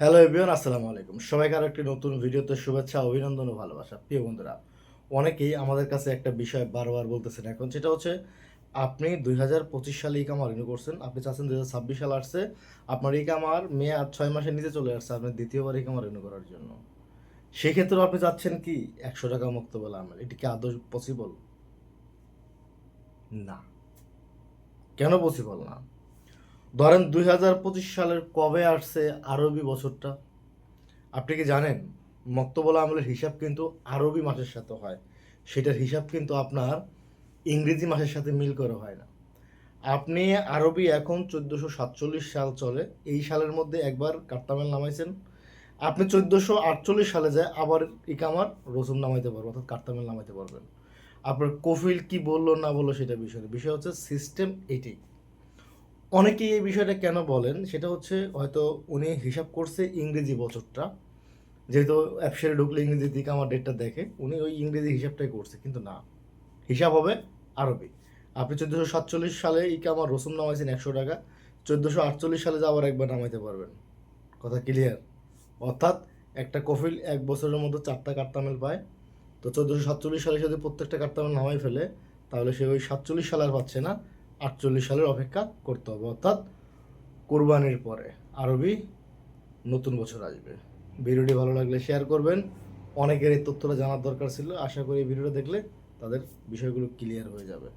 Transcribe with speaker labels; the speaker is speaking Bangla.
Speaker 1: হ্যালো এভরিওয়ান, আসসালামু আলাইকুম। সবাইকে আরো একটি নতুন ভিডিওতে শুভেচ্ছা, অভিনন্দন ও ভালোবাসা। প্রিয় বন্ধুরা, অনেকেই আমাদের কাছে একটা বিষয় বারবার বলতেছেন এখন, সেটা হচ্ছে আপনি 2025 সালে ই কামার রিনিউ করছেন, আপনি চাচ্ছেন 2026 সাল আসছে, আপনার ই কামার মেয়াদ 6 মাসের নিচে চলে আসছে, আপনি দ্বিতীয়বার ই কামার রিনিউ করার জন্য। সেক্ষেত্রেও আপনি চাচ্ছেন কি 100 টাকা মুক্ত বলে আমার, এটি কি আদৌ পসিবল? না। কেন পসিবল না? ধরেন 2025 সালের কবে আসছে আরবি বছরটা? আপনি কি জানেন মক্তবলা আমলের হিসাব কিন্তু আরবি মাসের সাথে হয়, সেটার হিসাব কিন্তু আপনার ইংরেজি মাসের সাথে মিল করে হয় না। আপনি আরবি এখন 1447 সাল চলে, এই সালের মধ্যে একবার কাট্টামেল নামাইছেন, আপনি 1448 সালে যায় আবার ইকামার রসুম নামাইতে পারবেন, অর্থাৎ কাট্টামেল নামাইতে পারবেন। আপনার কফিল কি বললো না বললো সেটা বিষয় না, বিষয় হচ্ছে সিস্টেম এটি। অনেকেই এই বিষয়টা কেন বলেন, সেটা হচ্ছে হয়তো উনি হিসাব করছে ইংরেজি বছরটা, যেহেতু অ্যাপসেরে ঢুকলে ইংরেজি দিকে আমার ডেটটা দেখে, উনি ওই ইংরেজি হিসাবটাই করছে, কিন্তু না, হিসাব হবে আরবি। আপনি 1447 সালে আমার রসুম নামাইছেন 100 টাকা, 1448 সালে যে আবার একবার নামাইতে পারবেন। কথা ক্লিয়ার? অর্থাৎ একটা কফিল 1 বছরের মধ্যে 4টা কাট্টামেল পায়। তো 1447 সালে যদি প্রত্যেকটা কাট্টামেল নামাই ফেলে, তাহলে সে ওই 47 সাল আর পাচ্ছে না, 48 সালের অপেক্ষা করতে হবে, অর্থাৎ কোরবানির পরে আরবি নতুন বছর আসবে। ভিডিওটি ভালো লাগলে শেয়ার করবেন, অনেকের এই তথ্যটা জানার দরকার ছিল। আশা করি এই ভিডিওটা দেখলে তাদের বিষয়গুলো ক্লিয়ার হয়ে যাবে।